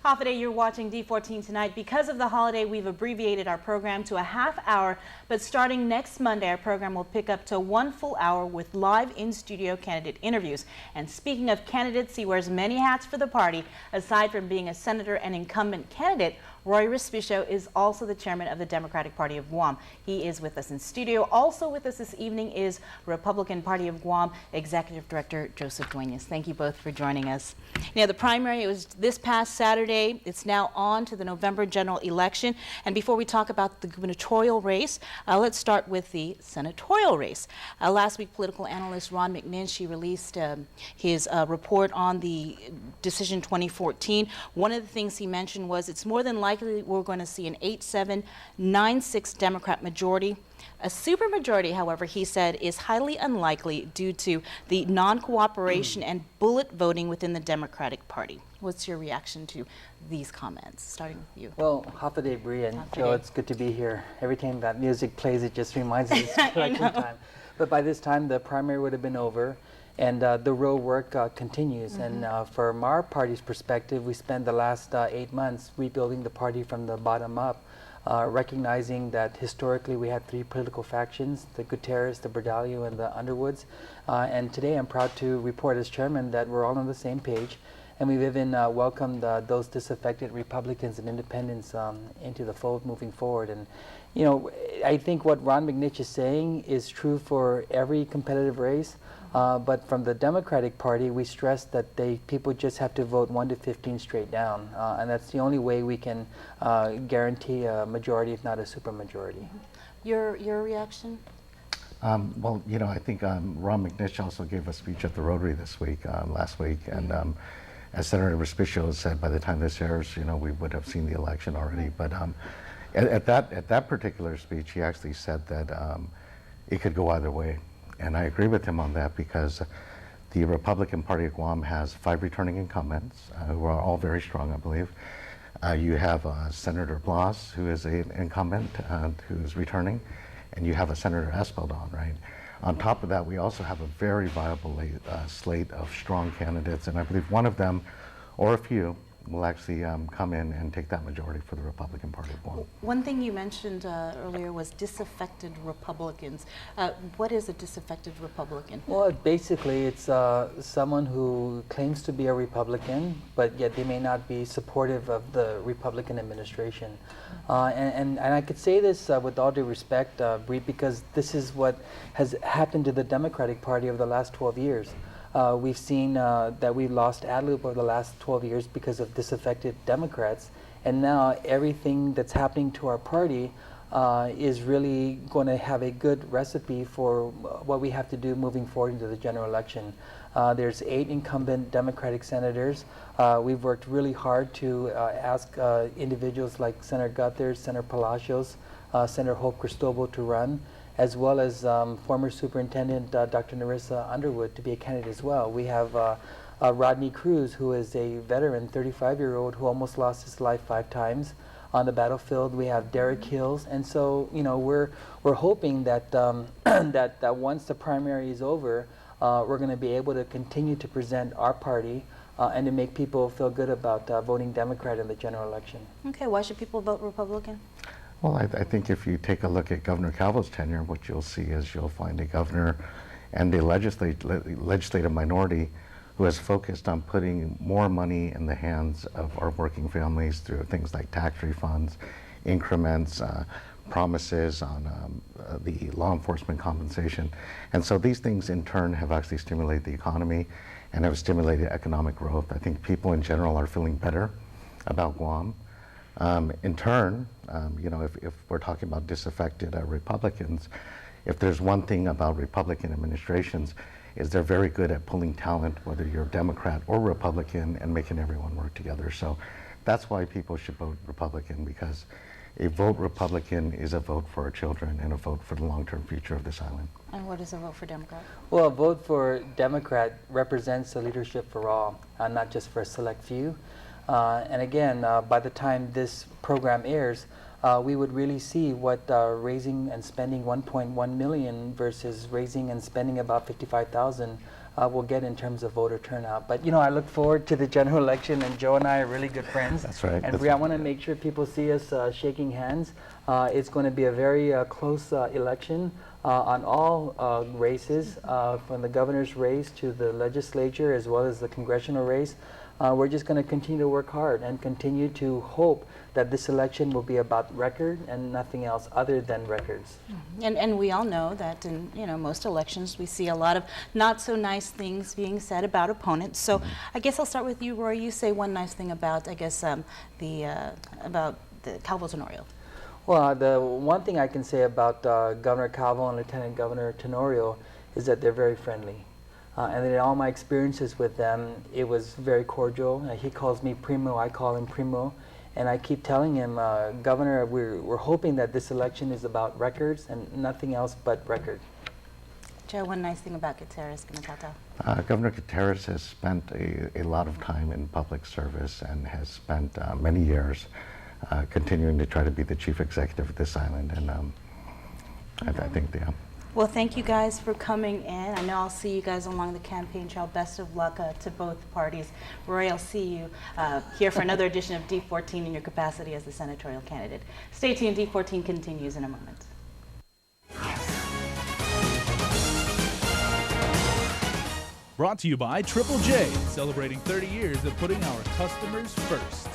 Half a day, you're watching D14 Tonight. Because of the holiday, we've abbreviated our program to a half hour, but starting next Monday, our program will pick up to 1 full hour with live in-studio candidate interviews. And speaking of candidates, he wears many hats for the party. Aside from being a senator and incumbent candidate, Rory Respicio is also the chairman of the Democratic Party of Guam. He is with us in studio. Also with us this evening is Republican Party of Guam Executive Director Joseph Duenas. Thank you both for joining us. Now, the primary was this past Saturday. It's now on to the November general election. And before we talk about the gubernatorial race, let's start with the senatorial race. Last week, political analyst Ron McNish released his report on the decision 2014. One of the things he mentioned was it's more than likely we're going to see an 8-7, 9-6 Democrat majority. A supermajority, however, he said, is highly unlikely due to the non-cooperation and bullet voting within the Democratic Party. What's your reaction to these comments? Starting with you. Well, half a day, Bree, and Joe, it's good to be here. Every time that music plays, it just reminds us it's election time. But by this time, the primary would have been over, and the real work continues. And from our party's perspective, we spent the last 8 months rebuilding the party from the bottom up. Recognizing that historically we had 3 political factions, the Gutierrez, the Berdalio, and the Underwoods. And today I'm proud to report as chairman that we're all on the same page, and we've even welcomed those disaffected Republicans and independents into the fold moving forward. And you know, I think what Ron McNish is saying is true for every competitive race. But from the Democratic Party, we stress that people just have to vote 1 to 15 straight down, and that's the only way we can guarantee a majority, if not a supermajority. Your reaction? Well, you know, I think Ron McNish also gave a speech at the Rotary this week, last week, and as Senator Respicio said, by the time this airs, you know, we would have seen the election already. But at that particular speech, he actually said that it could go either way. And I agree with him on that because the Republican Party of Guam has 5 returning incumbents who are all very strong, I believe. You have Senator Blas, who is an incumbent who is returning, and you have a Senator Espaldon, right? On top of that, we also have a very viable slate of strong candidates, and I believe one of them, or a few, will actually come in and take that majority for the Republican Party of Guam. One thing you mentioned earlier was disaffected Republicans. What is a disaffected Republican? Well, basically it's someone who claims to be a Republican, but yet they may not be supportive of the Republican administration. And I could say this with all due respect, Bree, because this is what has happened to the Democratic Party over the last 12 years. We've seen that we lost ADLOOP over the last 12 years because of disaffected Democrats, and now everything that's happening to our party is really going to have a good recipe for what we have to do moving forward into the general election. There's 8 incumbent Democratic senators. We've worked really hard to ask individuals like Senator Guthers, Senator Palacios, Senator Hope Cristobal to run, as well as former Superintendent Dr. Narissa Underwood to be a candidate as well. We have Rodney Cruz, who is a veteran, 35-year-old, who almost lost his life 5 times on the battlefield. We have Derek Hills, and so you know we're hoping that that once the primary is over, we're going to be able to continue to present our party and to make people feel good about voting Democrat in the general election. Okay, why should people vote Republican? Well, I think if you take a look at Governor Calvo's tenure, what you'll see is you'll find a governor and a legislative minority who has focused on putting more money in the hands of our working families through things like tax refunds, increments, promises on the law enforcement compensation. And so these things in turn have actually stimulated the economy and have stimulated economic growth. I think people in general are feeling better about Guam. In turn, you know, if we're talking about disaffected Republicans, if there's one thing about Republican administrations, is they're very good at pulling talent, whether you're Democrat or Republican, and making everyone work together. So that's why people should vote Republican, because a vote Republican is a vote for our children and a vote for the long-term future of this island. And what is a vote for Democrat? Well, a vote for Democrat represents the leadership for all, not just for a select few. And again, by the time this program airs, we would really see what raising and spending 1.1 million versus raising and spending about 55,000 we'll get in terms of voter turnout. But, you know, I look forward to the general election, and Joe and I are really good friends. That's right. And I want to make sure people see us shaking hands. It's going to be a very close election on all races, from the governor's race to the legislature as well as the congressional race. We're just going to continue to work hard and continue to hope that this election will be about record and nothing else other than records. And we all know that in most elections we see a lot of not so nice things being said about opponents. So I guess I'll start with you, Rory. You say one nice thing about about the Calvo Tenorio. Well, the one thing I can say about Governor Calvo and Lieutenant Governor Tenorio is that they're very friendly. And in all my experiences with them, it was very cordial. He calls me Primo, I call him Primo. And I keep telling him, Governor, we're hoping that this election is about records and nothing else but record. Joe, one nice thing about Gutierrez Pinatata. Governor Gutierrez has spent a lot of time in public service and has spent many years continuing to try to be the chief executive of this island. And I think, yeah. Well, thank you guys for coming in. I know I'll see you guys along the campaign trail. Best of luck to both parties. Rory, I'll see you here for another edition of D14 in your capacity as the senatorial candidate. Stay tuned. D14 continues in a moment. Brought to you by Triple J, celebrating 30 years of putting our customers first.